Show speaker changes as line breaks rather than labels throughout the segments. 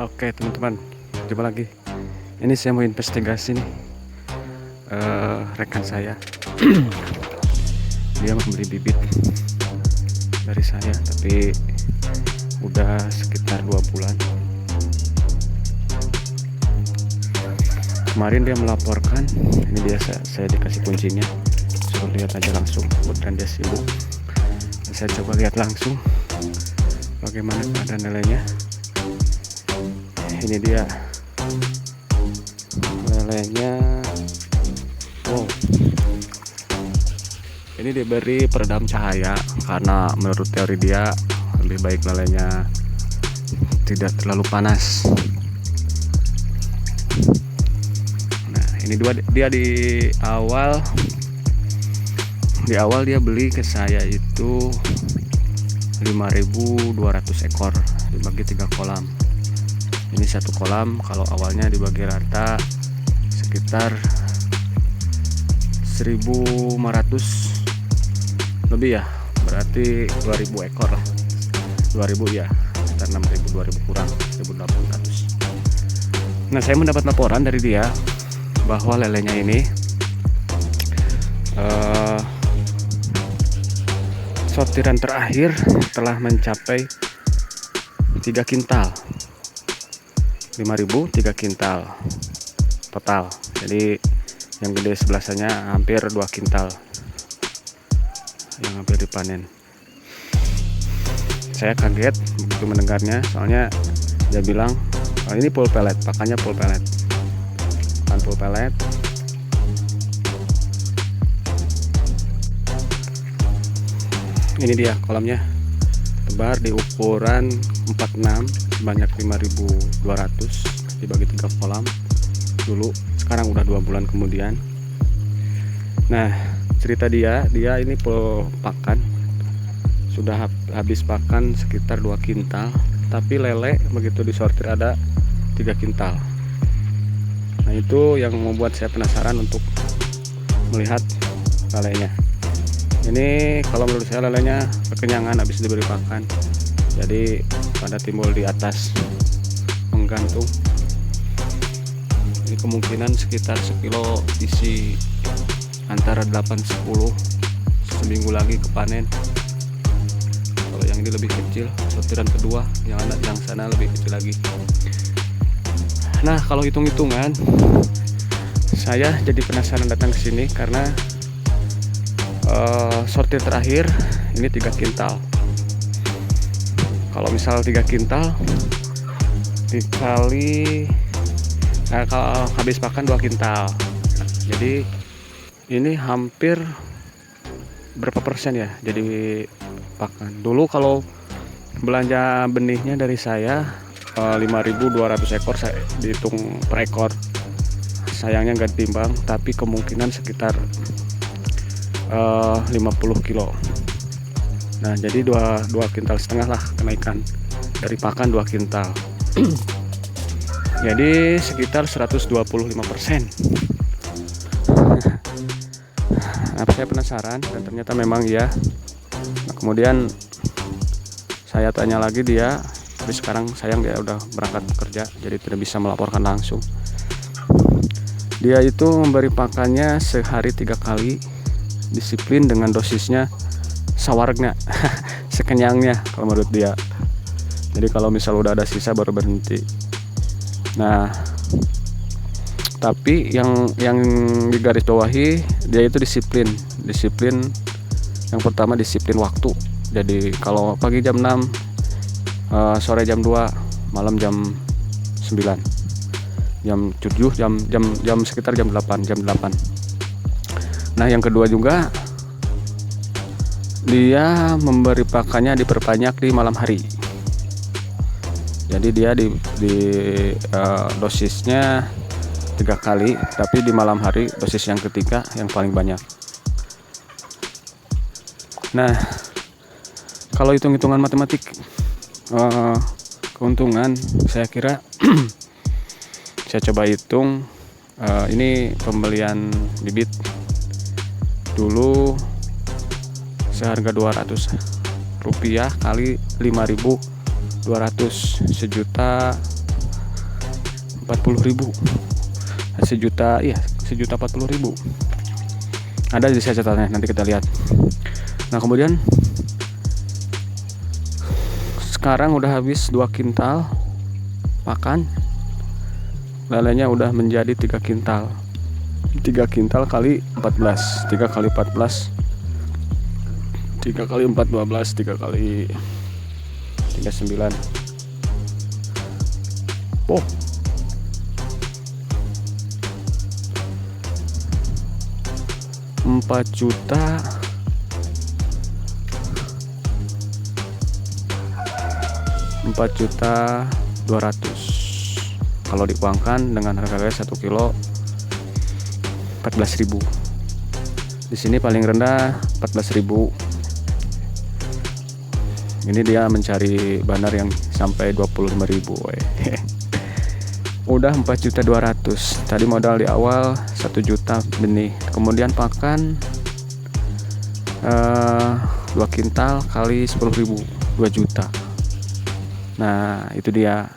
Oke teman-teman, jumpa lagi. Ini saya mau investigasi nih, rekan saya. Dia membeli bibit dari saya, tapi udah sekitar 2 bulan. Kemarin dia melaporkan, ini dia saya dikasih kuncinya, suruh lihat aja langsung. Kemudian dia sibuk. Saya coba lihat langsung bagaimana keadaan nilainya. Ini dia lelenya. Wow, ini diberi peredam cahaya karena menurut teori dia lebih baik lelenya tidak terlalu panas. Nah, ini dia di awal dia beli ke saya itu 5.200 ekor dibagi 3 kolam. Ini satu kolam kalau awalnya dibagi rata sekitar 1.500 lebih ya, berarti 2.000 ekor lah. 2.000 ya, sekitar 6.000, 2.000 kurang 1.800. Nah, saya mendapat laporan dari dia bahwa lelenya ini sortiran terakhir telah mencapai 3 kintal. 5.000 3 kintal total. Jadi yang gede sebelahnya hampir 2 kintal yang hampir dipanen. Saya kaget begitu mendengarnya, soalnya dia bilang ini full pellet, pakannya full pellet, pakan full pellet. Ini dia kolamnya, tebar di ukuran 46 sebanyak 5.200 dibagi 3 kolam dulu. Sekarang udah 2 bulan kemudian. Nah, cerita dia ini full pakan, sudah habis pakan sekitar 2 kintal, tapi lele begitu disortir ada 3 kintal. Nah, itu yang membuat saya penasaran untuk melihat lelenya. Ini kalau menurut saya lelenya kekenyangan habis diberi pakan, jadi pada timbul di atas menggantung. Ini kemungkinan sekitar sekilo isi antara 8-10, seminggu lagi kepanen. Kalau yang ini lebih kecil, sortiran kedua, yang sana lebih kecil lagi. Nah, kalau hitung-hitungan saya jadi penasaran datang ke sini karena sortir terakhir ini 3 kintal. Kalau misal 3 kintal dikali kalau habis pakan 2 kintal, jadi ini hampir berapa persen ya jadi pakan. Dulu kalau belanja benihnya dari saya 5.200 ekor, saya dihitung per ekor, sayangnya nggak ditimbang, tapi kemungkinan sekitar 50 kilo. Nah, jadi 2 kintal setengah lah kenaikan dari pakan 2 kintal. Jadi sekitar 125%. Nah, saya penasaran dan ternyata memang iya. Nah, kemudian saya tanya lagi dia, tapi sekarang sayang dia udah berangkat bekerja, jadi tidak bisa melaporkan langsung. Dia itu memberi pakannya sehari 3 kali, disiplin dengan dosisnya sawargnya, sekenyangnya kalau menurut dia. Jadi kalau misal udah ada sisa baru berhenti. Nah, tapi yang digarisbawahi dia itu disiplin. Yang pertama disiplin waktu. Jadi kalau pagi jam 6, sore jam 2, malam jam 9, jam 7, jam sekitar jam 8. Nah, yang kedua juga dia memberi pakannya diperbanyak di malam hari. Jadi dia di dosisnya 3 kali, tapi di malam hari dosis yang ketiga yang paling banyak. Nah, kalau hitung-hitungan matematik keuntungan, saya kira saya coba hitung, ini pembelian bibit dulu seharga 200 rupiah kali 5.200, 1.000.000 40.000. Sejuta, iya, 1.040.000. Ada di saya catatannya, nanti kita lihat. Nah, kemudian sekarang udah habis 2 kintal pakan. Lelenya udah menjadi 3 kintal. 3 kintal kali 14, 3 kali 14, 3 kali 4 12, 3 kali 3 9. Oh, 4 juta 4.200.000. Kalau dikuangkan dengan harga 1 kilo 14.000. Di sini paling rendah 14.000. Ini dia mencari bandar yang sampai 25.000. Udah 4.200.000. Tadi modal di awal 1 juta benih. Kemudian pakan 2 kintal kali 10.000, 2 juta. Nah, itu dia.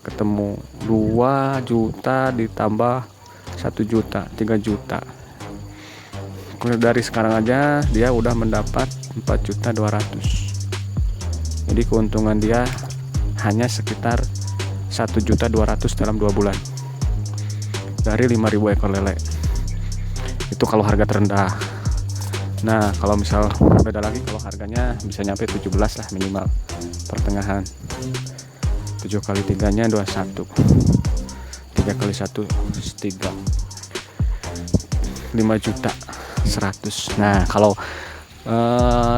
Ketemu 2 juta ditambah 1 juta, 3 juta. Dari sekarang aja dia udah mendapat 4.200.000. Jadi keuntungan dia hanya sekitar 1.200.000 dalam 2 bulan dari 5.000 ekor lele. Itu kalau harga terendah. Nah, kalau misal beda lagi, kalau harganya bisa nyampe 17 lah minimal, pertengahan. 7 kali 3-nya 21, 3 kali 1 3, 5.100.000. Nah, kalau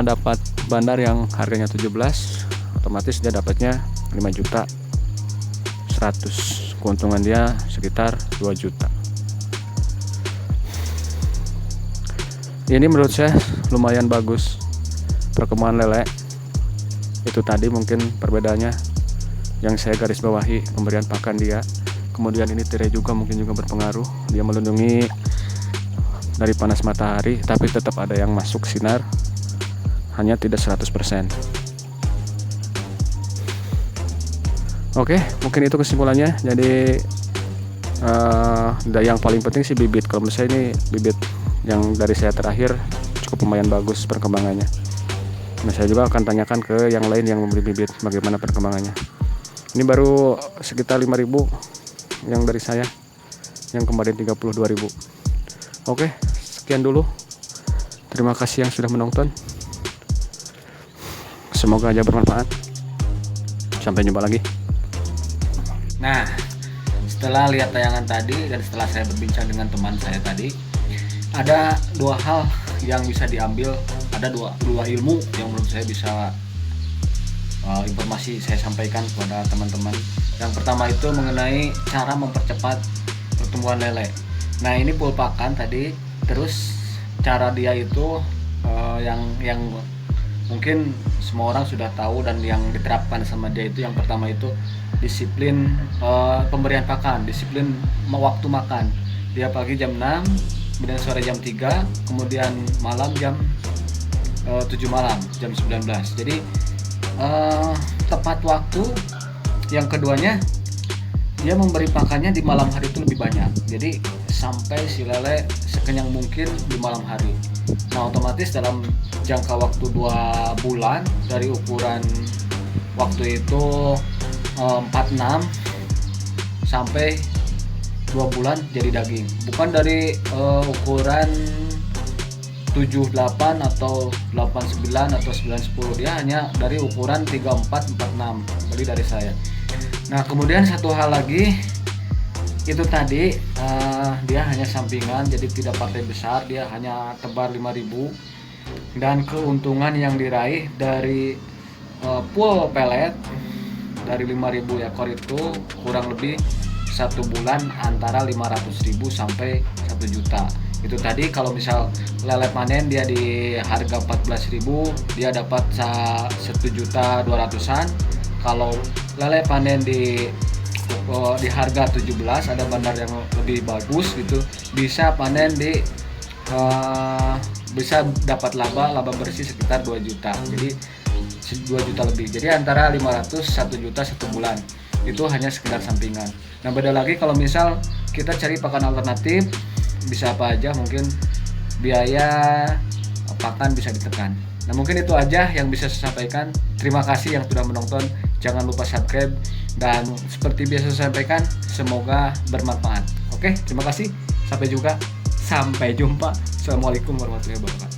dapat bandar yang harganya 17, otomatis dia dapatnya 5.100.000. Keuntungan dia sekitar 2 juta. Ini menurut saya lumayan bagus perkembangan lele. Itu tadi mungkin perbedaannya yang saya garis bawahi, pemberian pakan dia. Kemudian ini tirai juga mungkin juga berpengaruh. Dia melindungi dari panas matahari, tapi tetap ada yang masuk sinar, hanya tidak 100%. Oke, mungkin itu kesimpulannya. Jadi yang paling penting sih bibit. Kalau menurut saya ini bibit yang dari saya terakhir cukup lumayan bagus perkembangannya. Nah, saya juga akan tanyakan ke yang lain yang membeli bibit bagaimana perkembangannya. Ini baru sekitar 5.000 yang dari saya, yang kemarin 32.000. Oke, sekian dulu. Terima kasih yang sudah menonton. Semoga aja bermanfaat. Sampai jumpa lagi.
Nah, setelah lihat tayangan tadi dan setelah saya berbincang dengan teman saya tadi, ada 2 hal yang bisa diambil, ada dua ilmu yang menurut saya bisa informasi saya sampaikan kepada teman-teman. Yang pertama itu mengenai cara mempercepat pertumbuhan lele. Nah, ini full pakan tadi. Terus cara dia itu yang mungkin semua orang sudah tahu dan yang diterapkan sama dia itu, yang pertama itu disiplin pemberian pakan, disiplin waktu makan. Dia pagi jam 6, kemudian sore jam 3, kemudian malam jam 7 malam, jam 19. Jadi tepat waktu. Yang keduanya, dia memberi pakannya di malam hari itu lebih banyak. Jadi sampai si lele sekenyang mungkin di malam hari. Nah, otomatis dalam jangka waktu 2 bulan dari ukuran waktu itu 46 sampai 2 bulan jadi daging. Bukan dari ukuran 78 atau 89 atau 910, dia hanya dari ukuran 34 46 beli dari saya. Nah, kemudian satu hal lagi itu tadi dia hanya sampingan, jadi tidak partai besar, dia hanya tebar 5.000, dan keuntungan yang diraih dari full pelet dari 5.000 ekor itu kurang lebih 1 bulan antara 500.000 sampai 1 juta. Itu tadi kalau misal lele panen dia di harga 14.000, dia dapat 1.200.000-an. Kalau lele panen di harga 17, ada bandar yang lebih bagus gitu, bisa panen di bisa dapat laba bersih sekitar 2 juta. Jadi 2 juta lebih. Jadi antara 500 1 juta 1 bulan. itu hanya sekedar sampingan. Nah beda lagi kalau misal kita cari pakan alternatif, bisa apa aja, mungkin biaya pakan bisa ditekan. Nah mungkin itu aja yang bisa saya sampaikan. Terima kasih yang sudah menonton. Jangan lupa subscribe, dan seperti biasa saya sampaikan, semoga bermanfaat. Oke, terima kasih. Sampai jumpa. Assalamualaikum warahmatullahi wabarakatuh.